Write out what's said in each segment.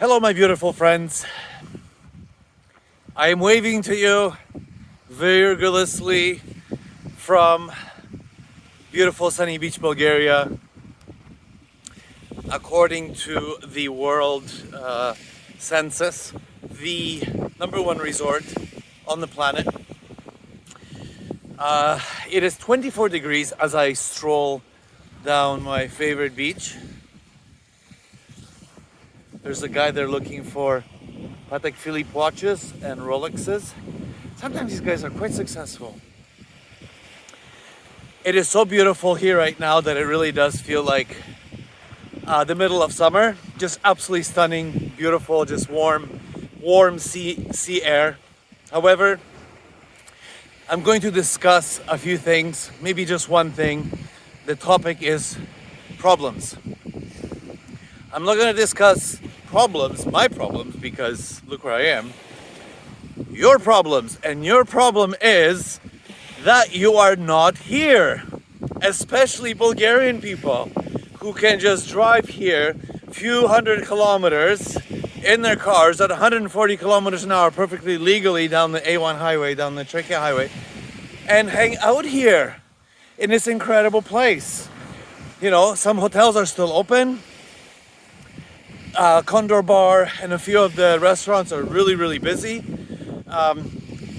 Hello, my beautiful friends. I am waving to you vigorously from beautiful Sunny Beach, Bulgaria. According to the world census, the #1 resort on the planet. It is 24 degrees as I stroll down my favorite beach. There's a guy there looking for Patek Philippe watches and Rolexes. Sometimes these guys are quite successful. It is so beautiful here right now that it really does feel like the middle of summer. Just absolutely stunning, beautiful, just warm sea air. However, I'm going to discuss a few things, maybe just one thing. The topic is problems. I'm not going to discuss my problems, because look where I am. Your problems, and your problem is that you are not here. Especially Bulgarian people who can just drive here few hundred kilometers in their cars at 140 kilometers an hour perfectly legally down the A1 highway, down the Trachea highway, and hang out here in this incredible place. You know, some hotels are still open. Condor Bar and a few of the restaurants are really busy.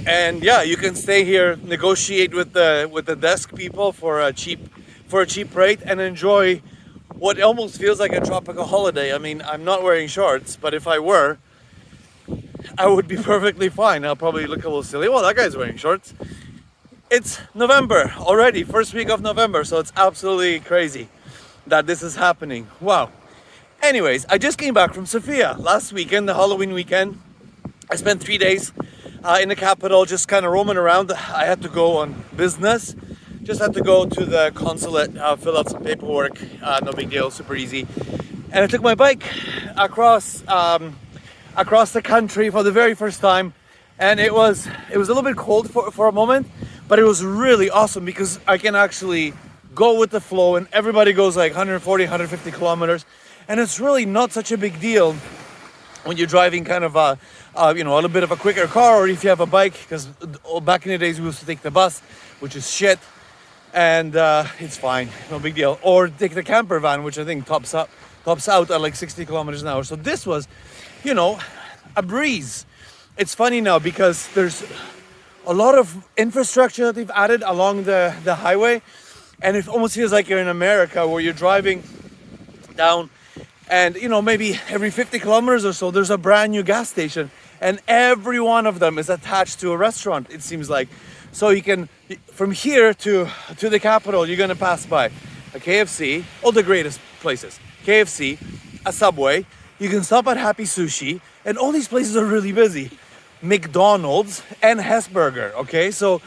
And yeah, you can stay here, negotiate with the desk people for a cheap rate, and enjoy what almost feels like a tropical holiday. I mean, I'm not wearing shorts, but if I were, I would be perfectly fine. I'll probably look a little silly. Well, that guy's wearing shorts. It's November already, first week of November, so it's absolutely crazy that this is happening. Wow. Anyways, I just came back from Sofia last weekend, the Halloween weekend. I spent 3 days in the capital, just kind of roaming around. I had to go on business. Just had to go to the consulate, fill out some paperwork. No big deal, super easy. And I took my bike across the country for the very first time. And it was a little bit cold for a moment, but it was really awesome because I can actually go with the flow, and everybody goes like 140, 150 kilometers. And it's really not such a big deal when you're driving kind of a little bit of a quicker car, or if you have a bike, because back in the days we used to take the bus, which is shit, and it's fine, no big deal. Or take the camper van, which I think tops out at like 60 kilometers an hour. So this was, a breeze. It's funny now because there's a lot of infrastructure that they've added along the highway, and it almost feels like you're in America, where you're driving down, and maybe every 50 kilometers or so there's a brand new gas station, and every one of them is attached to a restaurant, it seems like. So you can, from here to the capital, you're gonna pass by a KFC, all the greatest places, KFC, a Subway, you can stop at Happy Sushi, and all these places are really busy. McDonald's and Hesburger, okay? So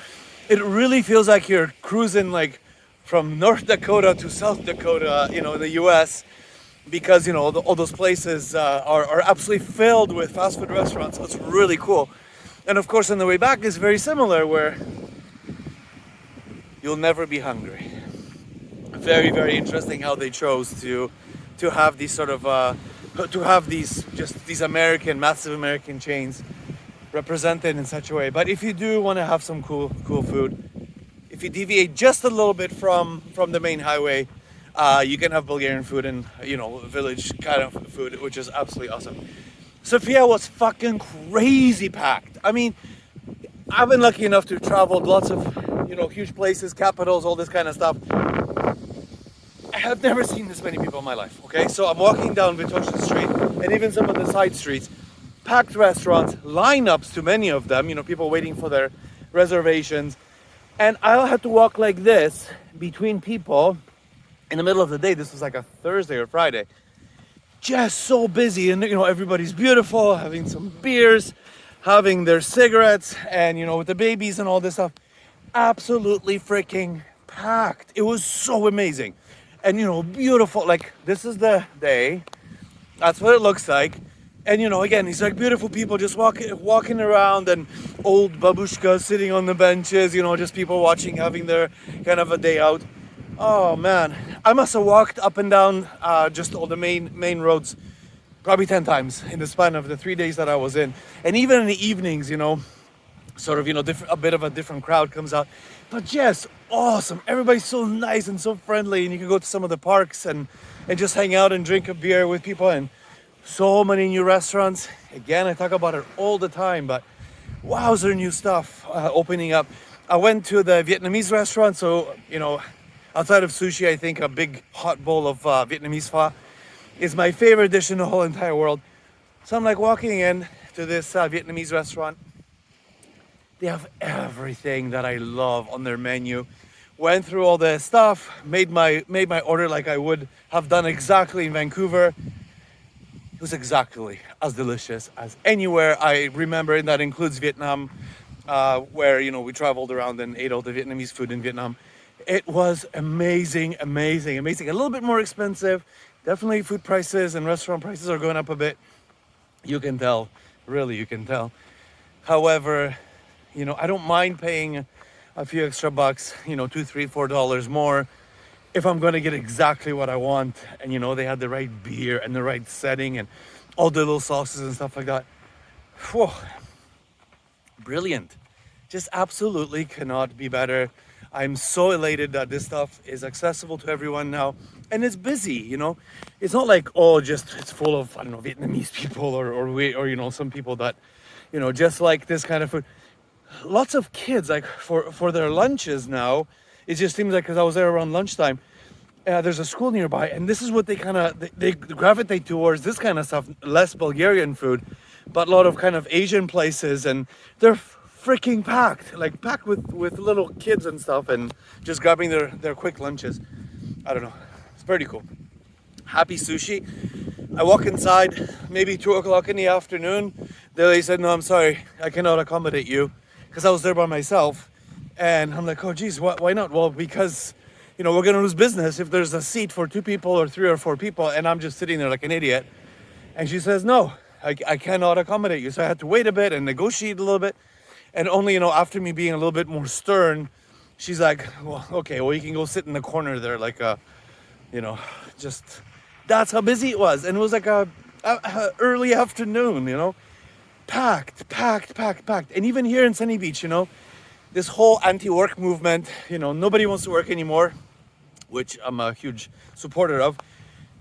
it really feels like you're cruising like from North Dakota to South Dakota, in the US, because all those places are absolutely filled with fast food restaurants. So it's really cool. And of course on the way back is very similar, where you'll never be hungry. Very interesting how they chose to have these sort of these massive American chains represented in such a way. But if you do want to have some cool food, if you deviate just a little bit from the main highway, you can have Bulgarian food and village kind of food, which is absolutely awesome. Sofia was fucking crazy packed. I mean, I've been lucky enough to travel lots of huge places, capitals, all this kind of stuff. I have never seen this many people in my life. Okay, so I'm walking down Veliko Street, and even some of the side streets, packed restaurants, lineups to many of them. People waiting for their reservations, and I had to walk like this between people. In the middle of the day, this was like a Thursday or Friday, just so busy, and everybody's beautiful, having some beers, having their cigarettes, and with the babies and all this stuff, absolutely freaking packed. It was so amazing, and beautiful. Like, this is the day, that's what it looks like. And again, these like beautiful people just walking around, and old babushkas sitting on the benches, just people watching, having their kind of a day out. Oh man, I must have walked up and down just all the main roads probably 10 times in the span of the 3 days that I was in. And even in the evenings, you know, sort of, you know, a bit of a different crowd comes out. But yes, awesome. Everybody's so nice and so friendly, and you can go to some of the parks and just hang out and drink a beer with people, and so many new restaurants. Again, I talk about it all the time, but wowzer, new stuff opening up. I went to the Vietnamese restaurant, so, you know, outside of sushi, I think a big hot bowl of Vietnamese pho is my favorite dish in the whole entire world. So I'm like walking in to this Vietnamese restaurant. They have everything that I love on their menu. Went through all the stuff, made my order like I would have done exactly in Vancouver. It was exactly as delicious as anywhere I remember, and that includes Vietnam, where, you know, we traveled around and ate all the Vietnamese food in Vietnam. It was amazing, amazing, amazing. A little bit more expensive. Definitely food prices and restaurant prices are going up a bit. You can tell, really, you can tell. However, you know, I don't mind paying a few extra bucks, you know, $2, $3, $4 more if I'm gonna get exactly what I want. And, you know, they had the right beer and the right setting and all the little sauces and stuff like that. Whew. Brilliant. Just absolutely cannot be better. I'm so elated that this stuff is accessible to everyone now, and it's busy. You know, it's not like, oh, just it's full of, I don't know, Vietnamese people or you know, some people that, you know, just like this kind of food. Lots of kids, like for their lunches now. It just seems like, because I was there around lunchtime, there's a school nearby, and this is what they gravitate towards, this kind of stuff. Less Bulgarian food, but a lot of kind of Asian places, and they're freaking packed with little kids and stuff, and just grabbing their quick lunches. I don't know, it's pretty cool. Happy sushi. I walk inside, maybe 2 o'clock in the afternoon. The lady said, no, I'm sorry, I cannot accommodate you, because I was there by myself. And I'm like, oh geez, why not? Well, because, you know, we're gonna lose business if there's a seat for 2 people or 3 or 4 people, and I'm just sitting there like an idiot. And she says, no, I cannot accommodate you. So I had to wait a bit and negotiate a little bit. And only, you know, after me being a little bit more stern, she's like, well, okay, well, you can go sit in the corner there, like you know, just, that's how busy it was. And it was like a early afternoon, you know, packed. And even here in Sunny Beach, you know, this whole anti-work movement, you know, nobody wants to work anymore, which I'm a huge supporter of.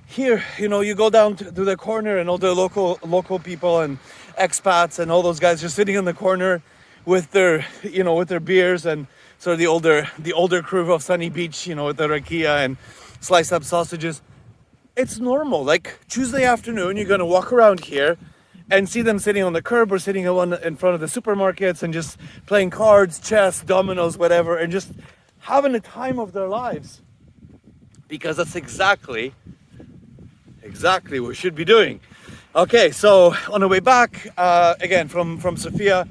Here, you know, you go down to the corner, and all the local people and expats and all those guys just sitting in the corner with their, you know, with their beers, and sort of the older crew of Sunny Beach, you know, with their rakia and sliced up sausages. It's normal. Like Tuesday afternoon, you're gonna walk around here and see them sitting on the curb or sitting in front of the supermarkets and just playing cards, chess, dominoes, whatever, and just having the time of their lives. Because that's exactly what we should be doing. Okay, so on the way back, again, from Sofia,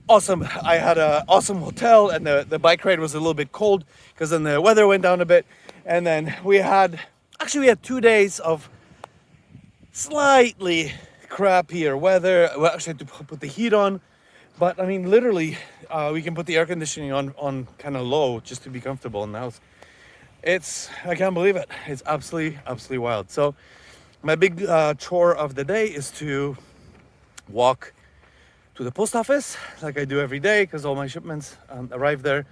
awesome. I had an awesome hotel, and the bike ride was a little bit cold because then the weather went down a bit. And then we had 2 days of slightly crappier weather. We actually had to put the heat on, but I mean, literally, we can put the air conditioning on kind of low just to be comfortable in the house. I can't believe it. It's absolutely wild. So my big chore of the day is to walk to the post office like I do every day, because all my shipments arrive there.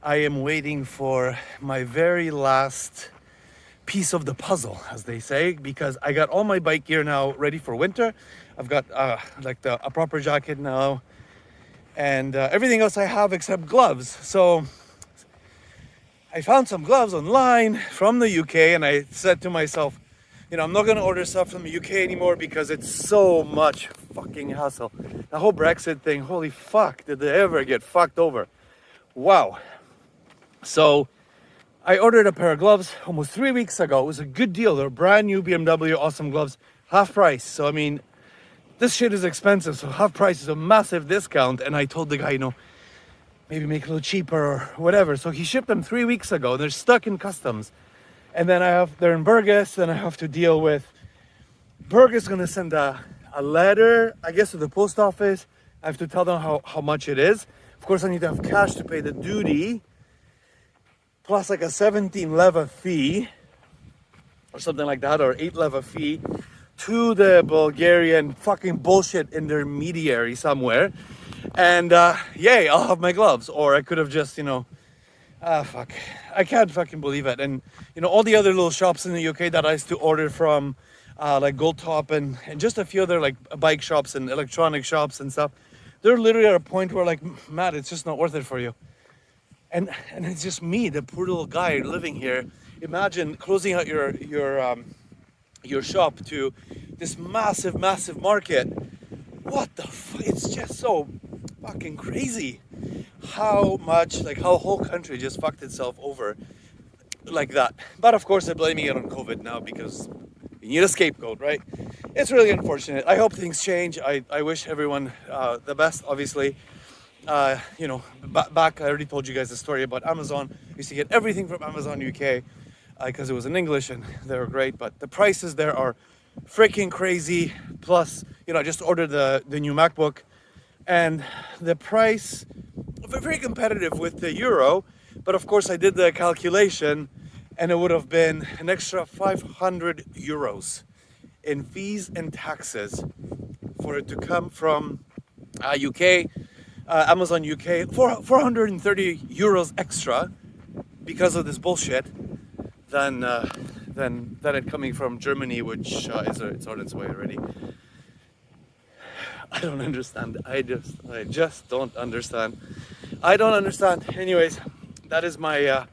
I am waiting for my very last piece of the puzzle, as they say, because I got all my bike gear now ready for winter. I've got a proper jacket now, and everything else I have except gloves. So I found some gloves online from the UK, and I said to myself, you know, I'm not going to order stuff from the UK anymore because it's so much fucking hassle. The whole Brexit thing, holy fuck, did they ever get fucked over? Wow. So I ordered a pair of gloves almost 3 weeks ago. It was a good deal. They're brand new BMW awesome gloves, half price. So I mean, this shit is expensive, so half price is a massive discount. And I told the guy, you know, maybe make it a little cheaper or whatever. So he shipped them 3 weeks ago. They're stuck in customs. And then they're in Burgess, and I have to deal with, Burgess gonna send a letter, I guess, to the post office. I have to tell them how much it is. Of course, I need to have cash to pay the duty, plus like a 17 leva fee, or something like that, or 8 leva fee. to the Bulgarian fucking bullshit intermediary somewhere. And yay, I'll have my gloves. Or I could have just, fuck. I can't fucking believe it. And, all the other little shops in the UK that I used to order from, like Gold Top and just a few other like bike shops and electronic shops and stuff, they're literally at a point where like, Matt, it's just not worth it for you. And it's just me, the poor little guy living here. Imagine closing out your shop to this massive market. What the fuck? It's just so fucking crazy how much, like how whole country just fucked itself over like that. But of course they're blaming it on COVID now because you need a scapegoat, right? It's really unfortunate. I hope things change. I wish everyone the best, obviously. Back, I already told you guys the story about Amazon. I used to get everything from Amazon UK because it was in English and they were great, but the prices there are freaking crazy. Plus, I just ordered the new MacBook and the price, very competitive with the euro, but of course I did the calculation and it would have been an extra 500 euros in fees and taxes for it to come from UK, Amazon UK, 430 euros extra because of this bullshit than it coming from Germany, which it's on its way already. I don't understand. I just don't understand. I don't understand. Anyways, that is my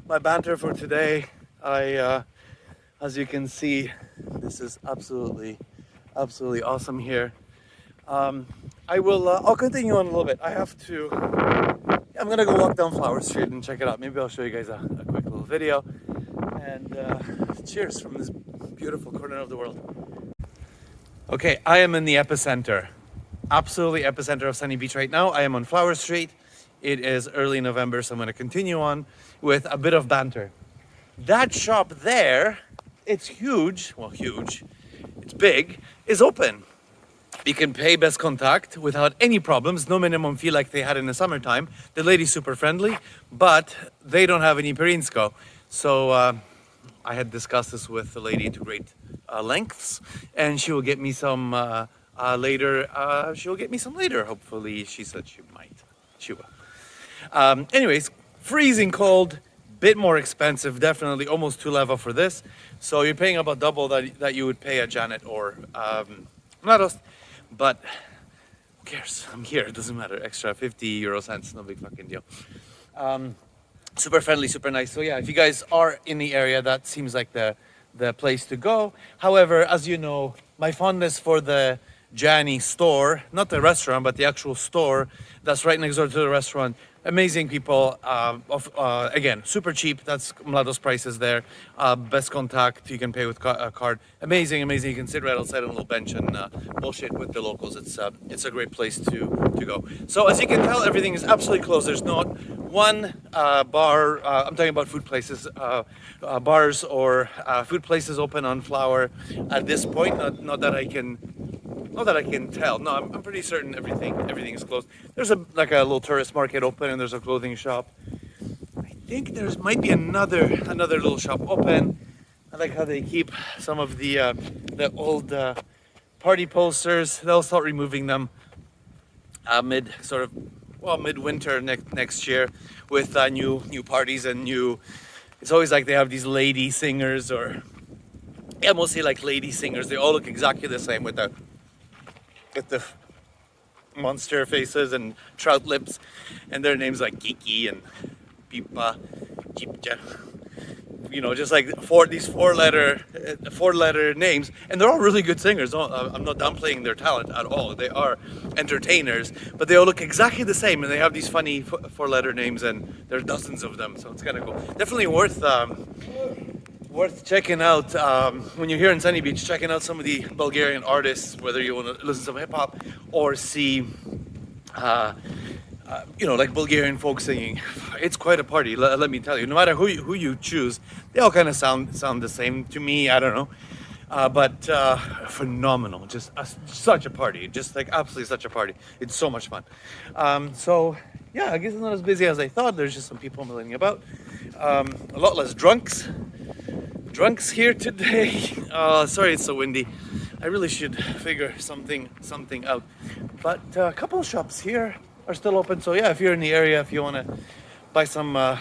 my banter for today. As you can see, this is absolutely awesome here. I'll continue on a little bit. I'm gonna go walk down Flower Street and check it out. Maybe I'll show you guys a quick little video. And cheers from this beautiful corner of the world. Okay, I am in the epicenter. Absolutely epicenter of Sunny Beach right now. I am on Flower Street. It is early November, so I'm gonna continue on with a bit of banter. That shop there, it's huge, it's big, is open. You can pay best contact without any problems, no minimum fee like they had in the summertime. The lady's super friendly, but they don't have any Perinsko. So I had discussed this with the lady to great lengths, and she will get me some later. She'll get me some later, hopefully. She said she might. She will. Anyways, freezing cold, bit more expensive, definitely almost 2 leva for this. So you're paying about double that you would pay at Janet or Mladost. But who cares? I'm here. It doesn't matter. Extra 50 euro cents, no big fucking deal. Super friendly, super nice. So yeah, if you guys are in the area, that seems like the place to go. However, as you know, my fondness for the Jani store, not the restaurant, but the actual store that's right next door to the restaurant. Amazing people, again, super cheap. That's Mlado's prices there. Best contact, you can pay with a card. Amazing. You can sit right outside on a little bench and bullshit with the locals. It's a great place to go. So as you can tell, everything is absolutely closed. There's not one bar, I'm talking about food places, bars or food places open on Flower at this point. Not that I can tell. No, I'm pretty certain everything is closed. There's a little tourist market open and there's a clothing shop. I think there might be another little shop open. I like how they keep some of the old party posters. They'll start removing them midwinter next year with new parties and new. It's always like they have these lady singers or mostly like lady singers. They all look exactly the same with the monster faces and trout lips, and their names like Kiki and Pipa, Chipcha. Just like these four letter names, and they're all really good singers. I'm not downplaying their talent at all. They are entertainers, but they all look exactly the same, and they have these funny four-letter names, and there are dozens of them. So it's kind of cool. Definitely worth checking out when you're here in Sunny Beach. Checking out some of the Bulgarian artists, whether you want to listen to some hip hop or see, like Bulgarian folk singing. It's quite a party. Let me tell you. No matter who you choose, they all kind of sound the same to me. I don't know, but phenomenal. Just such a party. Just like absolutely such a party. It's so much fun. So yeah, I guess it's not as busy as I thought. There's just some people milling about. A lot less drunks here today. Sorry it's so windy. I really should figure something out. But a couple of shops here are still open. So yeah, if you're in the area, if you want to buy some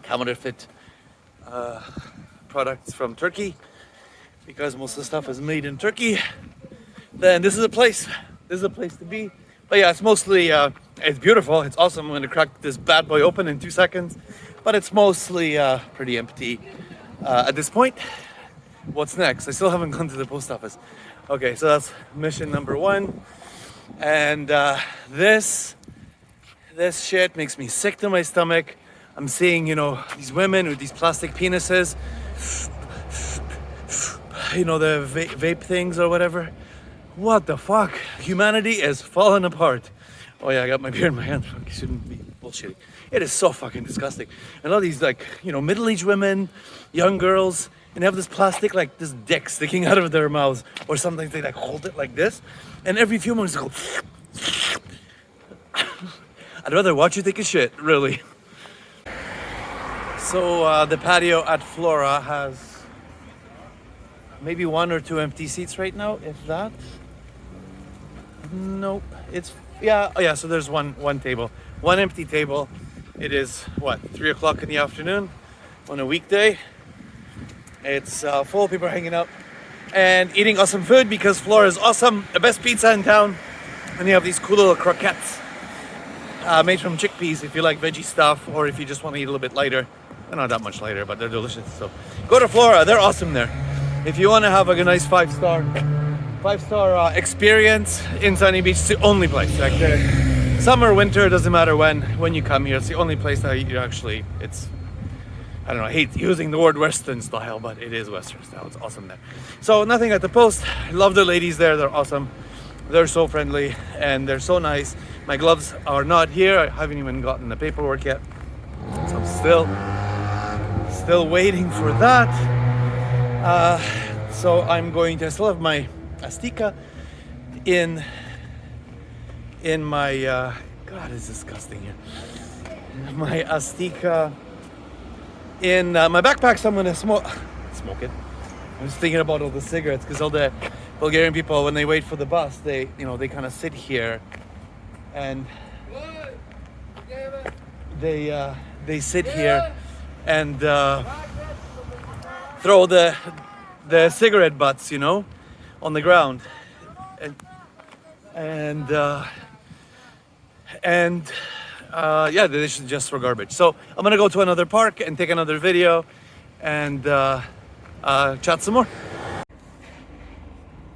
counterfeit products from Turkey, because most of the stuff is made in Turkey, then this is a place. This is a place to be. But yeah, it's mostly, it's beautiful. It's awesome. I'm going to crack this bad boy open in 2 seconds. But it's mostly pretty empty at this point. What's next? I still haven't gone to the post office. Okay, so that's mission number 1. And this shit makes me sick to my stomach. I'm seeing, you know, these women with these plastic penises, you know, the vape things or whatever. What the fuck? Humanity is falling apart. Oh yeah, I got my beer in my hand. Fuck, I shouldn't be bullshitting. It is so fucking disgusting. And all these, like, you know, middle-aged women, young girls, and they have this plastic, like, this dick sticking out of their mouths, or sometimes they like hold it like this, and every few moments they go. I'd rather watch you take a shit, really. So the patio at Flora has maybe 1 or 2 empty seats right now, if that. Nope, it's yeah. Oh yeah, so there's one table, 1 empty table. It is what, 3 o'clock in the afternoon on a weekday. It's full of people hanging out and eating awesome food because Flora is awesome, the best pizza in town. And you have these cool little croquettes made from chickpeas if you like veggie stuff, or if you just want to eat a little bit lighter. They're not that much lighter, but they're delicious. So go to Flora, they're awesome there. If you want to have a nice 5-star experience in Sunny Beach, it's the only place. Like summer, winter, doesn't matter when you come here. It's the only place that you actually, it's, I don't know, I hate using the word Western style, but it is Western style. It's awesome there. So nothing at the post. I love the ladies there. They're awesome. They're so friendly and they're so nice. My gloves are not here. I haven't even gotten the paperwork yet. So I'm still waiting for that. So I'm going to still have my Astika in my God, it's disgusting here. My Astika in my backpack. So I'm gonna smoke it. I'm just thinking about all the cigarettes, because all the Bulgarian people, when they wait for the bus, they kind of sit here and they sit here and throw the cigarette butts, you know, on the ground, and yeah, they should just throw garbage. So I'm gonna go to another park and take another video and chat some more.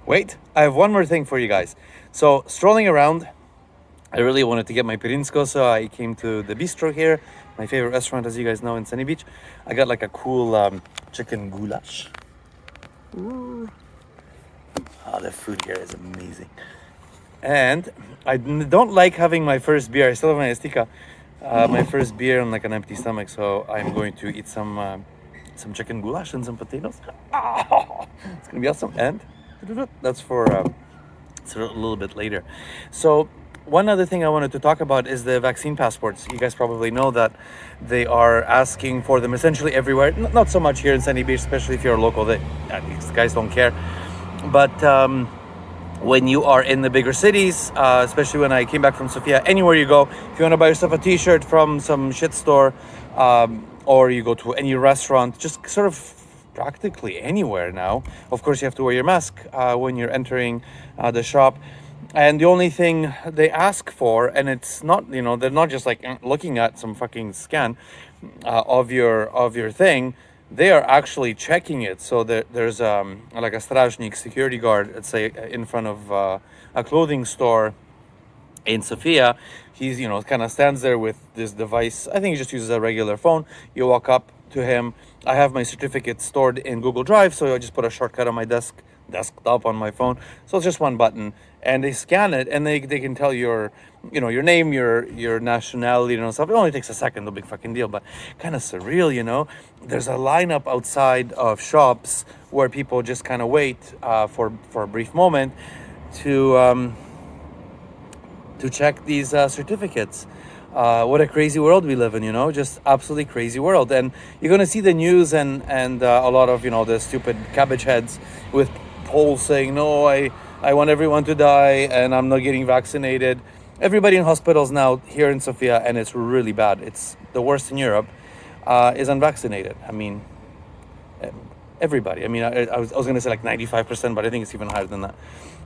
Wait, I have one more thing for you guys. So strolling around, I really wanted to get my pirinsko, so I came to the bistro here, my favorite restaurant, as you guys know, in Sunny Beach. I got like a cool chicken goulash. Ooh. Oh, the food here is amazing. And I don't like having my first beer. I still have my Estika, my first beer on like an empty stomach. So I'm going to eat some chicken goulash and some potatoes. Oh, it's gonna be awesome. And that's for it's a little bit later. So one other thing I wanted to talk about is the vaccine passports. You guys probably know that they are asking for them essentially everywhere. Not so much here in Sunny Beach, especially if you're local. These guys don't care. But when you are in the bigger cities, especially when I came back from Sofia, anywhere you go, if you want to buy yourself a t-shirt from some shit store, or you go to any restaurant, just sort of practically anywhere now. Of course, you have to wear your mask when you're entering the shop. And the only thing they ask for, and it's not, you know, they're not just like looking at some fucking scan of your thing. They are actually checking it. So there's like a strajnik, security guard, let's say, in front of a clothing store in Sofia. He's, you know, kind of stands there with this device. I think he just uses a regular phone. You walk up to him. I have my certificate stored in Google Drive, so I just put a shortcut on my desktop on my phone. So it's just one button, and they scan it, and they can tell your name, your nationality, and stuff. It only takes a second, no big fucking deal, but kind of surreal, you know. There's a lineup outside of shops where people just kind of wait for a brief moment to check these certificates. What a crazy world we live in, you know, just absolutely crazy world. And you're going to see the news and a lot of, you know, the stupid cabbage heads with polls saying, no, I want everyone to die and I'm not getting vaccinated. Everybody in hospitals now here in Sofia, and it's really bad, it's the worst in Europe, is unvaccinated. I mean, everybody. I mean, I was going to say like 95%, but I think it's even higher than that.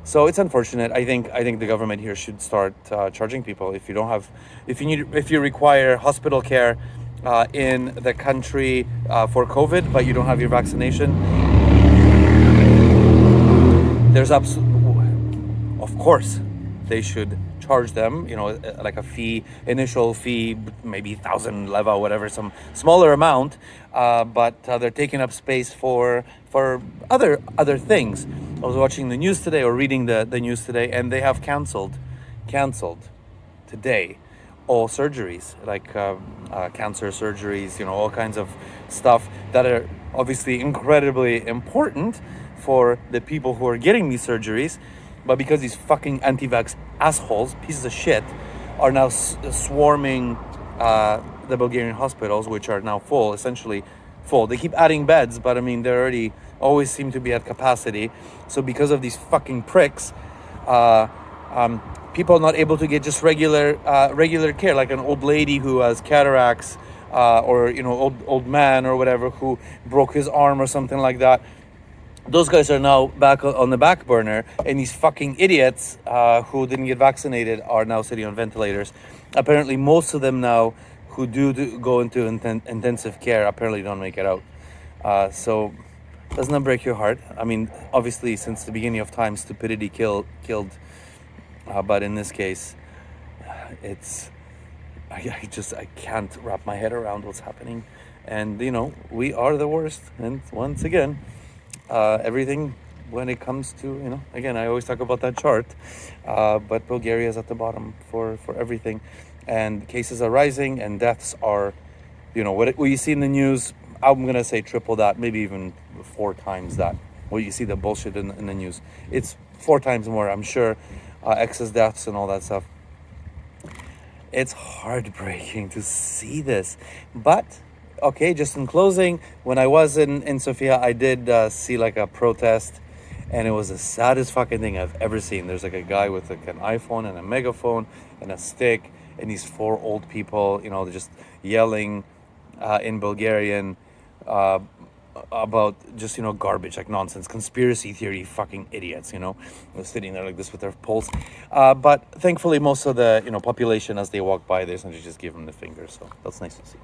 So it's unfortunate. I think the government here should start charging people if you don't have, if you require hospital care in the country for COVID, but you don't have your vaccination. There's of course, they should charge them, like a fee, initial fee, maybe 1,000 leva, whatever, some smaller amount, but they're taking up space for other things. I was watching the news today, or reading the news today, and they have canceled today all surgeries, like cancer surgeries, all kinds of stuff that are obviously incredibly important for the people who are getting these surgeries. But because these fucking anti-vax assholes, pieces of shit, are now swarming the Bulgarian hospitals, which are now full, essentially full. They keep adding beds, but I mean, they already always seem to be at capacity. So because of these fucking pricks, people are not able to get just regular care, like an old lady who has cataracts, or old man or whatever who broke his arm or something like that. Those guys are now back on the back burner, and these fucking idiots who didn't get vaccinated are now sitting on ventilators. Apparently, most of them now who do go into intensive care apparently don't make it out. So, doesn't that break your heart? I mean, obviously, since the beginning of time, stupidity killed. But in this case, I can't wrap my head around what's happening. And, we are the worst. And once again, everything when it comes to, again, I always talk about that chart, but Bulgaria is at the bottom for everything, and cases are rising and deaths are, what you see in the news, I'm going to say triple that, maybe even 4 times that. What you see, the bullshit in the news, it's 4 times more, I'm sure, excess deaths and all that stuff. It's heartbreaking to see this, but okay, just in closing, when I was in Sofia, I did see like a protest, and it was the saddest fucking thing I've ever seen. There's like a guy with like an iPhone and a megaphone and a stick, and these 4 old people, they're just yelling in Bulgarian about just, garbage, like nonsense, conspiracy theory, fucking idiots, They're sitting there like this with their poles. But thankfully, most of the, population, as they walk by, they essentially just give them the finger, so that's nice to see.